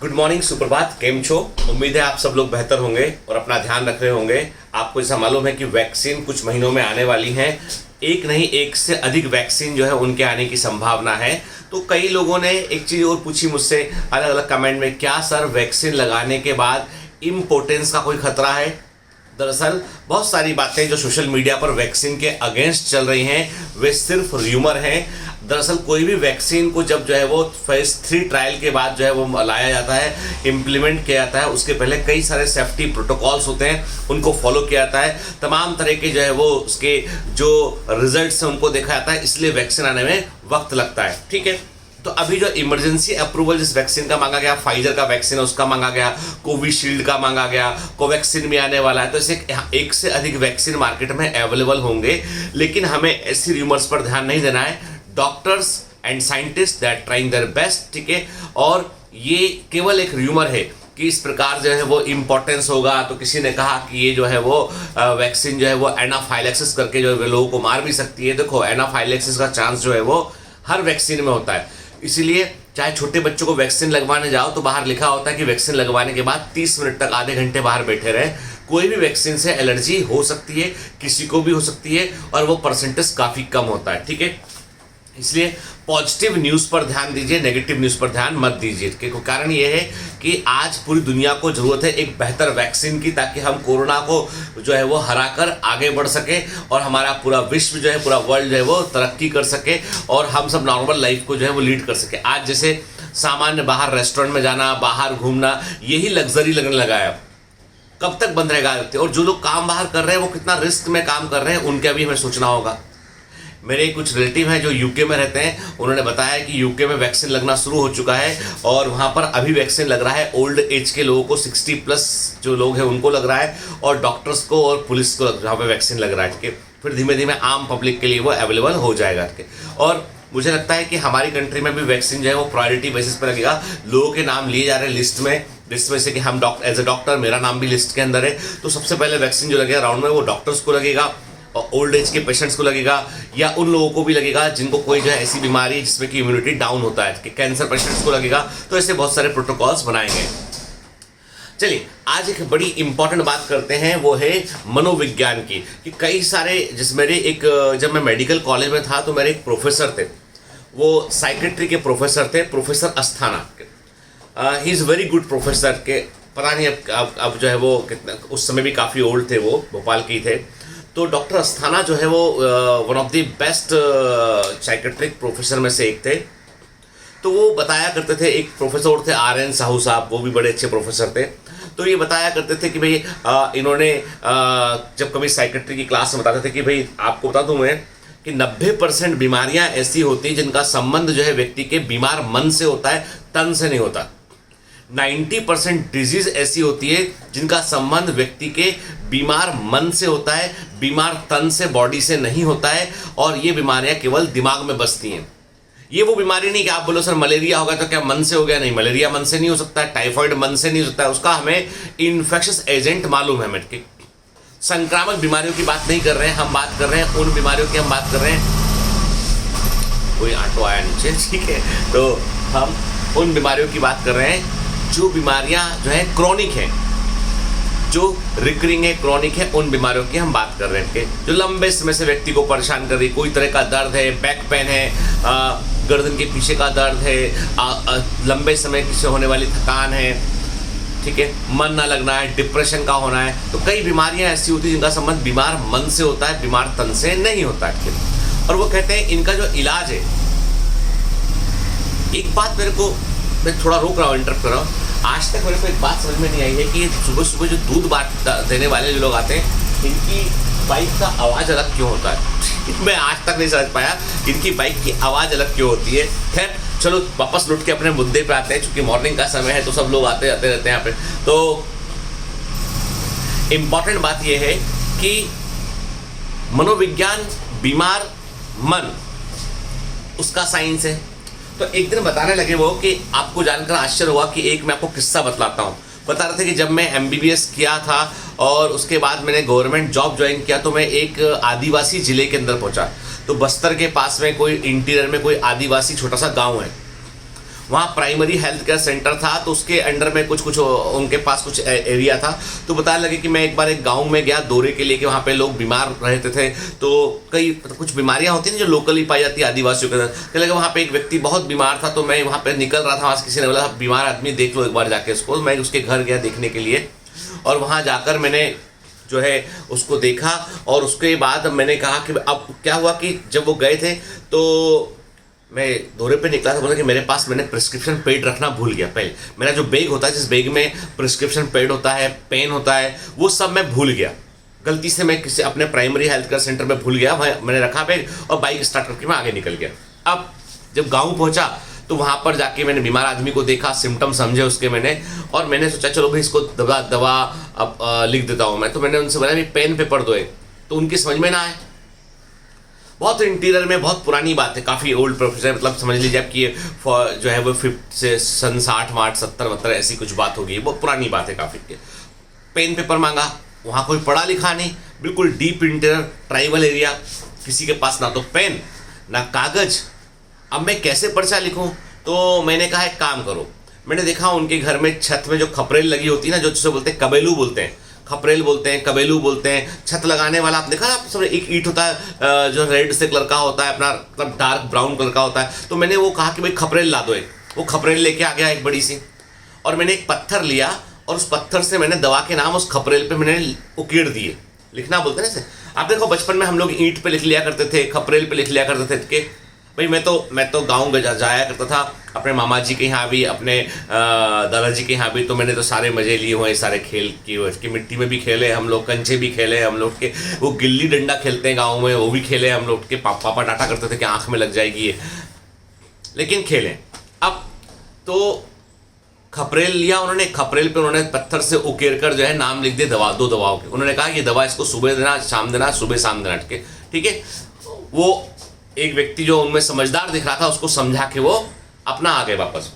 Good morning, सुप्रभात, केम छो। उम्मीद है आप सब लोग बेहतर होंगे और अपना ध्यान रख रहे होंगे। आपको ऐसा मालूम है कि वैक्सीन कुछ महीनों में आने वाली है। एक नहीं, एक से अधिक वैक्सीन जो है उनके आने की संभावना है। तो कई लोगों ने एक चीज़ और पूछी मुझसे अलग अलग कमेंट में, क्या सर वैक्सीन लगाने के बाद इम्पोर्टेंस का कोई खतरा है? दरअसल बहुत सारी बातें जो सोशल मीडिया पर वैक्सीन के अगेंस्ट चल रही हैं वे सिर्फ र्यूमर हैं। दरअसल कोई भी वैक्सीन को जब जो है वो फेज 3 ट्रायल के बाद जो है वो लाया जाता है, इम्प्लीमेंट किया जाता है, उसके पहले कई सारे सेफ्टी प्रोटोकॉल्स होते हैं, उनको फॉलो किया जाता है। तमाम तरह के जो है वो उसके जो रिजल्ट्स हैं उनको देखा जाता है, इसलिए वैक्सीन आने में वक्त लगता है। ठीक है, तो अभी जो इमरजेंसी अप्रूवल जिस वैक्सीन का मांगा गया, फाइजर का वैक्सीन है उसका मांगा गया, कोविशील्ड का मांगा गया, कोवैक्सीन भी आने वाला है। तो ऐसे एक से अधिक वैक्सीन मार्केट में अवेलेबल होंगे, लेकिन हमें ऐसी र्यूमर्स पर ध्यान नहीं देना है। Doctors and scientist that trying their best, ठीक है, और ये केवल एक र्यूमर है कि इस प्रकार जो है वो इम्पोर्टेंस होगा। तो किसी ने कहा कि ये जो है वो वैक्सीन जो है वो एनाफाइलेक्सिस करके जो है लोगों को मार भी सकती है। देखो, एनाफाइलेक्सिस का चांस जो है वो हर वैक्सीन में होता है, इसीलिए चाहे छोटे बच्चों को वैक्सीन लगवाने जाओ तो बाहर लिखा होता है कि वैक्सीन लगवाने के बाद 30 मिनट तक, आधे घंटे बाहर बैठे रहे। कोई भी वैक्सीन से एलर्जी हो सकती है, किसी को भी हो सकती है, और वो परसेंटेज काफ़ी कम होता है। ठीक है, इसलिए पॉजिटिव न्यूज़ पर ध्यान दीजिए, नेगेटिव न्यूज़ पर ध्यान मत दीजिए। क्योंकि कारण ये है कि आज पूरी दुनिया को ज़रूरत है एक बेहतर वैक्सीन की, ताकि हम कोरोना को जो है वो हराकर आगे बढ़ सके और हमारा पूरा विश्व जो है, पूरा वर्ल्ड जो है वो तरक्की कर सके और हम सब नॉर्मल लाइफ को जो है वो लीड कर सके। आज जैसे सामान्य बाहर रेस्टोरेंट में जाना, बाहर घूमना, यही लग्जरी लगने लगा है। कब तक बंद रहेगा? और जो लोग काम बाहर कर रहे हैं वो कितना रिस्क में काम कर रहे हैं, उनका भी हमें सोचना होगा। मेरे कुछ रिलेटिव हैं जो यूके में रहते हैं, उन्होंने बताया कि यूके में वैक्सीन लगना शुरू हो चुका है और वहाँ पर अभी वैक्सीन लग रहा है ओल्ड एज के लोगों को, 60+ जो लोग हैं उनको लग रहा है, और डॉक्टर्स को और पुलिस को जहाँ पे वैक्सीन लग रहा है। ठीक है, फिर धीमे धीमे आम पब्लिक के लिए वो अवेलेबल हो जाएगा। ठीक है, और मुझे लगता है कि हमारी कंट्री में भी वैक्सीन जो है वो प्रायोरिटी बेसिस पर लगेगा। लोगों के नाम लिए जा रहे हैं लिस्ट में से कि हम एज ए डॉक्टर, मेरा नाम भी लिस्ट के अंदर है, तो सबसे पहले वैक्सीन जो लगेगा राउंड में वो डॉक्टर्स को लगेगा और ओल्ड एज के पेशेंट्स को लगेगा, या उन लोगों को भी लगेगा जिनको कोई जो है ऐसी बीमारी है जिसमें कि इम्यूनिटी डाउन होता है, कि कैंसर पेशेंट्स को लगेगा। तो ऐसे बहुत सारे प्रोटोकॉल्स बनाए गए। चलिए, आज एक बड़ी इंपॉर्टेंट बात करते हैं, वो है मनोविज्ञान की। कि कई सारे जब मैं मेडिकल कॉलेज में था तो मेरे एक प्रोफेसर थे, वो साइकेट्री के प्रोफेसर थे, professor Asthana. He is very good professor. के पता नहीं अब जो है वो कितना, उस समय भी काफ़ी ओल्ड थे, वो भोपाल के ही थे। तो डॉक्टर अस्थाना जो है वो one of the best psychiatric professor में से एक थे। तो वो बताया करते थे, एक प्रोफेसर और थे RN साहू साहब, वो भी बड़े अच्छे प्रोफेसर थे। तो ये बताया करते थे कि भाई इन्होंने जब कभी साइकेट्री की क्लास में बताते थे कि भाई आपको बता दूं मैं कि 90% बीमारियां ऐसी होती हैं जिनका संबंध जो है व्यक्ति के बीमार मन से होता है, तन से नहीं होता। 90% डिजीज ऐसी होती है जिनका संबंध व्यक्ति के बीमार मन से होता है, बीमार तन से, बॉडी से नहीं होता है, और ये बीमारियां केवल दिमाग में बसती हैं। ये वो बीमारी नहीं कि आप बोलो सर मलेरिया होगा तो क्या मन से हो गया? नहीं, मलेरिया मन से नहीं हो सकता है, टाइफाइड मन से नहीं हो सकता है, उसका हमें इन्फेक्शस एजेंट मालूम है। मेडिकल संक्रामक बीमारियों की बात नहीं कर रहे हैं, हम बात कर रहे हैं उन बीमारियों की हम बात कर रहे हैं। कोई ऑटो आया नीचे, ठीक है, तो हम उन बीमारियों की बात कर रहे हैं जो बीमारियां जो है क्रॉनिक हैं, जो रिकरिंग है, क्रॉनिक है, उन बीमारियों की हम बात कर रहे हैं जो लंबे समय से व्यक्ति को परेशान कर रही। कोई तरह का दर्द है, बैक पेन है, गर्दन के पीछे का दर्द है, लंबे समय से होने वाली थकान है, ठीक है, मन ना लगना है, डिप्रेशन का होना है। तो कई बीमारियां ऐसी होती हैं जिनका संबंध बीमार मन से होता है, बीमार तन से नहीं होता है। और वो कहते हैं इनका जो इलाज है, एक बात मैं थोड़ा रोक रहा हूँ, इंटरप्ट कर रहा हूँ। आज तक मेरे को एक बात समझ में नहीं आई है कि सुबह सुबह जो दूध देने वाले जो लोग आते हैं, इनकी बाइक का आवाज़ अलग क्यों होता है? मैं आज तक नहीं समझ पाया इनकी बाइक की आवाज़ अलग क्यों होती है। खैर चलो, वापस लौट के अपने मुद्दे पे आते हैं, चूँकि मॉर्निंग का समय है तो सब लोग आते जाते रहते हैं यहाँ पे। तो इम्पॉर्टेंट बात यह है कि मनोविज्ञान, बीमार मन, उसका साइंस है। तो एक दिन बताने लगे वो कि आपको जानकर आश्चर्य हुआ कि एक मैं आपको किस्सा बतलाता हूँ। बता रहे थे कि जब मैं MBBS किया था और उसके बाद मैंने गवर्नमेंट जॉब ज्वाइन किया, तो मैं एक आदिवासी ज़िले के अंदर पहुँचा। तो बस्तर के पास में कोई इंटीरियर में कोई आदिवासी छोटा सा गांव है। वहाँ प्राइमरी हेल्थ केयर सेंटर था, तो उसके अंडर में कुछ कुछ उनके पास कुछ एरिया था। तो बताने लगे कि मैं एक बार एक गांव में गया दौरे के लिए कि वहाँ पे लोग बीमार रहते थे, तो कई कुछ बीमारियाँ होती हैं जो लोकली पाई जाती है आदिवासियों के अंदर। कहने लगे वहाँ पे एक व्यक्ति बहुत बीमार था, तो मैं वहाँ पे निकल रहा था, वहाँ से किसी ने बोला बीमार आदमी देख लो एक बार जाके उसको। मैं उसके घर गया देखने के लिए, और वहाँ जाकर मैंने जो है उसको देखा, और उसके बाद मैंने कहा कि अब क्या हुआ कि जब वो गए थे तो मैं दौरे पे निकला था, बोला कि मेरे पास मैंने प्रिस्क्रिप्शन पेड रखना भूल गया। पहले मेरा जो बैग होता है, जिस बैग में प्रिस्क्रिप्शन पेड होता है, पेन होता है, वो सब मैं भूल गया। गलती से मैं किसी अपने प्राइमरी हेल्थ केयर सेंटर में भूल गया, मैंने रखा बैग और बाइक स्टार्ट करके मैं आगे निकल गया। अब जब गाँव पहुँचा तो वहाँ पर जाके मैंने बीमार आदमी को देखा, सिम्टम समझे उसके मैंने, और मैंने सोचा चलो भाई इसको दवा अब लिख देता हूँ मैं। तो मैंने उनसे बोला भाई पेन पेपर दो एक, तो उनकी समझ में ना आए। बहुत इंटीरियर में बहुत पुरानी बात है, काफ़ी ओल्ड प्रोफेसर, मतलब समझ लीजिए आपकी जो है वो 50 से सन 60 60 70 70 ऐसी कुछ बात होगी, बहुत पुरानी बात है काफ़ी। पेन पेपर मांगा, वहाँ कोई पढ़ा लिखा नहीं, बिल्कुल डीप इंटीरियर ट्राइबल एरिया, किसी के पास ना तो पेन ना कागज़। अब मैं कैसे पर्चा लिखूं? तो मैंने कहा एक काम करो, मैंने देखा उनके घर में छत में जो खपरेल लगी होती है ना, जो जिसे बोलते हैं कबेलू बोलते हैं, खपरेल बोलते हैं, कबेलू बोलते हैं, छत लगाने वाला। आप देखा ना, सब एक ईंट होता है जो रेड से कलर का होता है, अपना मतलब डार्क ब्राउन कलर का होता है। तो मैंने वो कहा कि भाई खपरेल ला दो एक, वो खपरेल लेके आ गया एक बड़ी सी, और मैंने एक पत्थर लिया और उस पत्थर से मैंने दवा के नाम उस खपरेल पे मैंने उकेड़ दिए। लिखना बोलते हैं ना, आप देखो बचपन में हम लोग ईंट पे लिख लिया करते थे, खपरेल पे लिख लिया करते थे कि भाई मैं तो गाँव जाया करता था अपने मामा जी के यहाँ भी, अपने दादाजी के यहाँ भी। तो मैंने तो सारे मज़े लिए हुए, सारे खेल की मिट्टी में भी खेले हम लोग, कंचे भी खेले हम लोग के, वो गिल्ली डंडा खेलते हैं गाँव में, वो भी खेले हम लोग के। पापा डांटा करते थे कि आँख में लग जाएगी ये, लेकिन खेलें। अब तो खपरेल लिया उन्होंने, खपरेल पे उन्होंने पत्थर से उकेर कर जो है नाम लिख दिए दो दवाओं के। उन्होंने कहा कि दवा इसको सुबह देना, शाम देना, सुबह शाम देना, ठीक है। वो एक व्यक्ति जो उनमें समझदार दिख रहा था, उसको समझा के वो अपना आ गए वापस।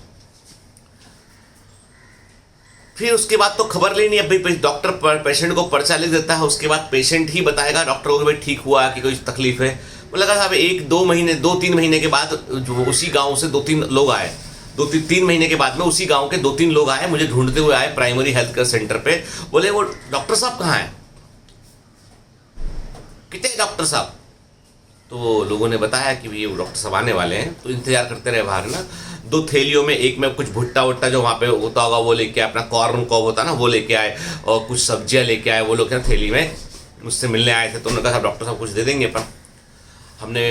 फिर उसके बाद तो खबर लेनी है भाई, डॉक्टर पेशेंट को पर्चा लिख देता है, उसके बाद पेशेंट ही बताएगा डॉक्टर को कि भाई ठीक हुआ कि कोई तकलीफ है। मुझे लगा साहब 2-3 महीने के बाद जो उसी गांव से 2-3 लोग आए, 2-3 महीने के बाद में उसी गांव के 2-3 लोग आए, मुझे ढूंढते हुए आए प्राइमरी हेल्थ केयर सेंटर पे। बोले वो डॉक्टर साहब कहाँ हैं, कितने डॉक्टर साहब? तो लोगों ने बताया कि ये डॉक्टर साहब आने वाले हैं। तो इंतजार करते रहे बाहर ना। 2 थैलियों में, एक में कुछ भुट्टा वुट्टा जो वहाँ पे होता होगा वो लेके आए, अपना कॉर्न कॉब होता है ना वो लेके आए, और कुछ सब्जियाँ लेके आए। वो लोग ना थैली में मुझसे मिलने आए थे, तो उन्होंने कहा डॉक्टर साहब कुछ दे देंगे। पर हमने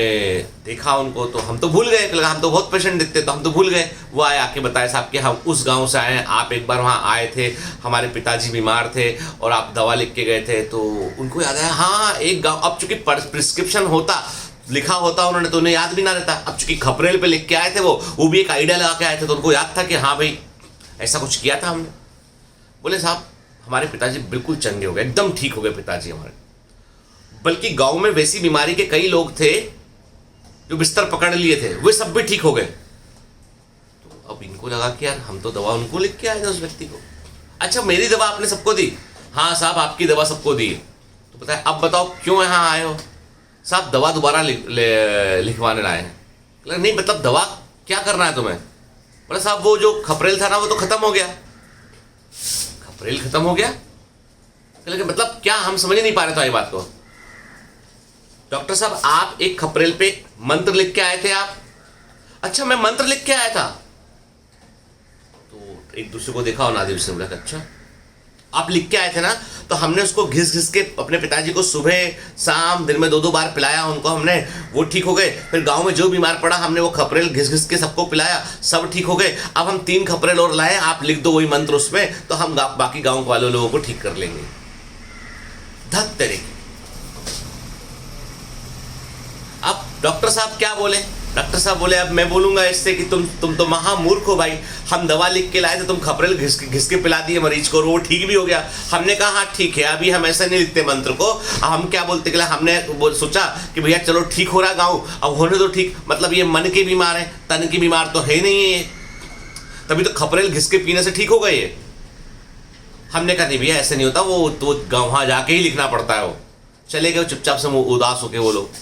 देखा उनको तो हम तो भूल गए, लगा हम तो बहुत पेशेंट देखते, तो हम तो भूल गए। वो आए आके बताया साहब कि हम उस गांव से आए हैं, आप एक बार वहाँ आए थे, हमारे पिताजी बीमार थे और आप दवा लिख के गए थे। तो उनको याद आया, हाँ एक गांव, अब चूंकि प्रिस्क्रिप्शन होता, लिखा होता उन्होंने तो उन्हें याद भी ना रहता। अब चूंकि खपरेल पे लिख के आए थे वो भी एक आइडिया लगा के आए थे, तो उनको याद था कि हाँ भाई ऐसा कुछ किया था हमने। बोले साहब हमारे पिताजी बिल्कुल चंगे हो गए, एकदम ठीक हो गए पिताजी हमारे। बल्कि गांव में वैसी बीमारी के कई लोग थे जो बिस्तर पकड़ लिए थे, वे सब भी ठीक हो गए। तो अब इनको लगा कि यार हम तो दवा उनको लिख के आए थे उस व्यक्ति को, अच्छा मेरी दवा आपने सबको दी? हाँ साहब आपकी दवा सबको दी। तो पता है अब बताओ क्यों यहाँ आए हो? साहब दवा दोबारा लिखवाने लाए हैं। नहीं मतलब दवा क्या करना है तुम्हें? बोला साहब वो जो खपरेल था ना वो तो खत्म हो गया। खपरेल खत्म हो गया मतलब क्या? हम समझ नहीं पा रहे थे ये बात को। डॉक्टर साहब आप एक खपरेल पे मंत्र लिख के आए थे आप? अच्छा मैं मंत्र लिख के आया था। तो एक दूसरे को देखा और नादिर से बोला अच्छा आप लिख के आए थे ना? तो हमने उसको घिस घिस के अपने पिताजी को सुबह शाम दिन में 2-2 बार पिलाया उनको हमने, वो ठीक हो गए। फिर गांव में जो बीमार पड़ा हमने वो खपरेल घिस घिस के सबको पिलाया, सब ठीक हो गए। अब हम 3 खपरेल और लाए, आप लिख दो वही मंत्र उसमें, तो हम बाकी गाँव वाले लोगों को ठीक कर लेंगे। धत तरीके। अब डॉक्टर साहब क्या बोले? डॉक्टर साहब बोले अब मैं बोलूंगा इससे कि तुम तो महामूर्ख हो भाई, हम दवा लिख के लाए थे, तुम खपरेल घिस के पिला दिए मरीज को और वो ठीक भी हो गया। हमने कहा हाँ ठीक है, अभी हम ऐसा नहीं लिखते मंत्र को, हम क्या बोलते कि हमने सोचा कि भैया चलो ठीक हो रहा गाँव, अब होने दो ठीक। मतलब ये मन के बीमार है, तन की बीमार तो है नहीं है, तभी तो खपरेल घिस के पीने से ठीक हो गए। हमने कहा नहीं भैया ऐसे नहीं होता, वो तो वहाँ जाके ही लिखना पड़ता है। वो चले गए चुपचाप से उदास होके वो लोग।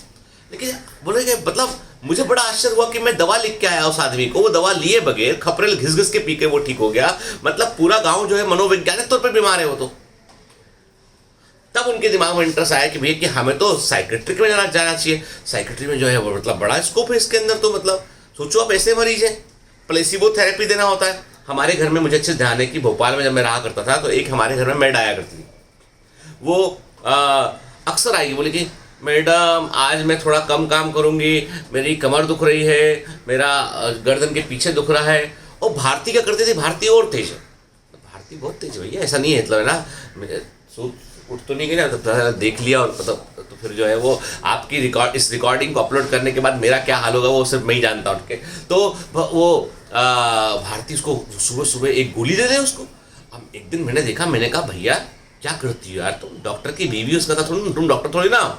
लेकिन बोले कि मतलब मुझे बड़ा आश्चर्य हुआ कि मैं दवा लिख के आया उस आदमी को, वो दवा लिए बगैर खपरेल घिस घिस के पी के वो ठीक हो गया। मतलब पूरा गांव जो है मनोवैज्ञानिक तौर पर बीमार है वो तो। तब उनके दिमाग में इंटरेस्ट आया कि भैया कि हमें तो साइकेट्रिक में जाना चाहिए। साइकेट्री में जो है वो मतलब बड़ा स्कोप है इसके अंदर। तो मतलब सोचो आप ऐसे मरीज हैं, प्लेसिबो थेरेपी देना होता है। हमारे घर में मुझे अच्छे ध्यान है कि भोपाल में जब मैं रहा करता था तो एक हमारे घर में मेड आया करती थी। वो अक्सर आएगी, बोले कि मैडम आज मैं थोड़ा कम काम करूंगी, मेरी कमर दुख रही है, मेरा गर्दन के पीछे दुख रहा है। और भारती क्या करती थी, भारती और तेज है, भारती बहुत तेज है भैया, ऐसा नहीं है मतलब है ना, उठ तो नहीं गई ना, तो देख लिया और मतलब तो फिर जो है वो आपकी इस रिकॉर्डिंग को अपलोड करने के बाद मेरा क्या हाल होगा वो सिर्फ मैं ही जानता हूँ। तो वो भारती उसको सुबह सुबह एक गोली दे दे उसको। अब एक दिन मैंने देखा, मैंने कहा भैया क्या करती हो यार तुम, डॉक्टर की बीवी उसका था थोड़ी, तुम डॉक्टर थोड़ी ना।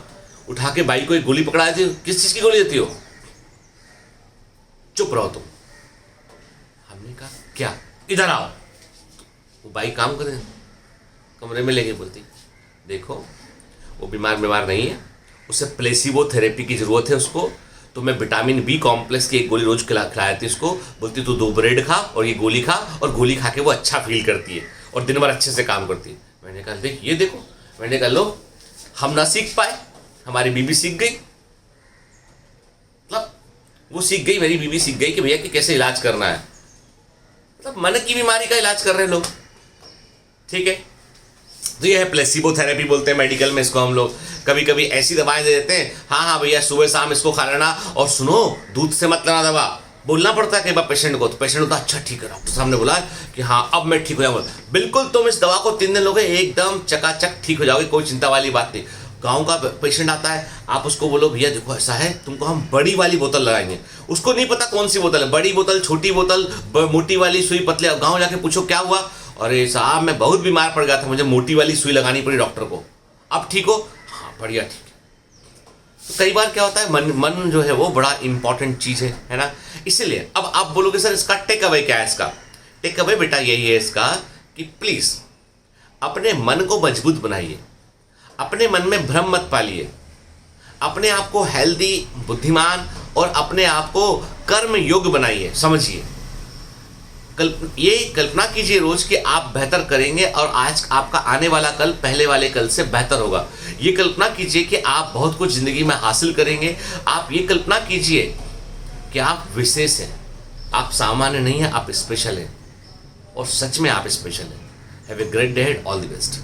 उठा के बाई को एक गोली पकड़ा देती हो, किस चीज़ की गोली देती हो, चुप रहो तुम। हमने कहा क्या, इधर आओ। वो बाई काम करे, कमरे में लेके बोलती देखो वो बीमार नहीं है, उसे प्लेसिबो थेरेपी की ज़रूरत है उसको, तो मैं विटामिन बी कॉम्प्लेक्स की एक गोली रोज खिलाती थी उसको। बोलती तू 2 ब्रेड खा और ये गोली खा, और गोली खा के वो अच्छा फील करती है और दिन भर अच्छे से काम करती है। मैंने कहा देख ये देखो, मैंने कहा लो हम ना सीख पाए, हमारी बीबी सीख गई। मतलब वो सीख गई, मेरी बीबी सीख गई कि भैया कि कैसे इलाज करना है। मतलब मन की बीमारी का इलाज कर रहे हैं लोग, ठीक है। तो ये है प्लेसिबो थेरेपी बोलते हैं मेडिकल में इसको हम लोग। कभी कभी ऐसी दवाएं दे देते हैं, हाँ भैया सुबह शाम इसको खा लेना, और सुनो दूध से मत लेना दवा, बोलना पड़ता है कई बार पेशेंट को। तो पेशेंट होता अच्छा ठीक है, डॉक्टर साहब ने बोला कि हाँ अब मैं ठीक हो जाऊंगा। बिल्कुल तुम इस दवा को 3 दिन लोगे एकदम चकाचक ठीक हो जाओगे, कोई चिंता वाली बात नहीं। गांव का पेशेंट आता है, आप उसको बोलो भैया देखो ऐसा है, तुमको हम बड़ी वाली बोतल लगाएंगे। उसको नहीं पता कौन सी बोतल है, बड़ी बोतल, छोटी बोतल, मोटी वाली सुई, पतले। गाँव जाके पूछो क्या हुआ, अरे साहब मैं बहुत बीमार पड़ गया था, मुझे मोटी वाली सुई लगानी पड़ी डॉक्टर को, अब ठीक हो, हाँ बढ़िया ठीक है। तो कई बार क्या होता है मन जो है वो बड़ा इंपॉर्टेंट चीज़ है ना। इसीलिए अब आप बोलोगे सर इसका टेक अवे क्या है, इसका टेक अवे बेटा यही है इसका कि प्लीज़ अपने मन को मजबूत बनाइए, अपने मन में भ्रम मत पालिए, अपने आप को हेल्दी, बुद्धिमान और अपने आप को कर्म योग्य बनाइए। समझिए, ये कल्पना कीजिए रोज कि आप बेहतर करेंगे और आज आपका आने वाला कल पहले वाले कल से बेहतर होगा। ये कल्पना कीजिए कि आप बहुत कुछ जिंदगी में हासिल करेंगे। आप ये कल्पना कीजिए कि आप विशेष हैं, आप सामान्य नहीं हैं, आप स्पेशल हैं, और सच में आप स्पेशल हैं। Have a great day, all the best.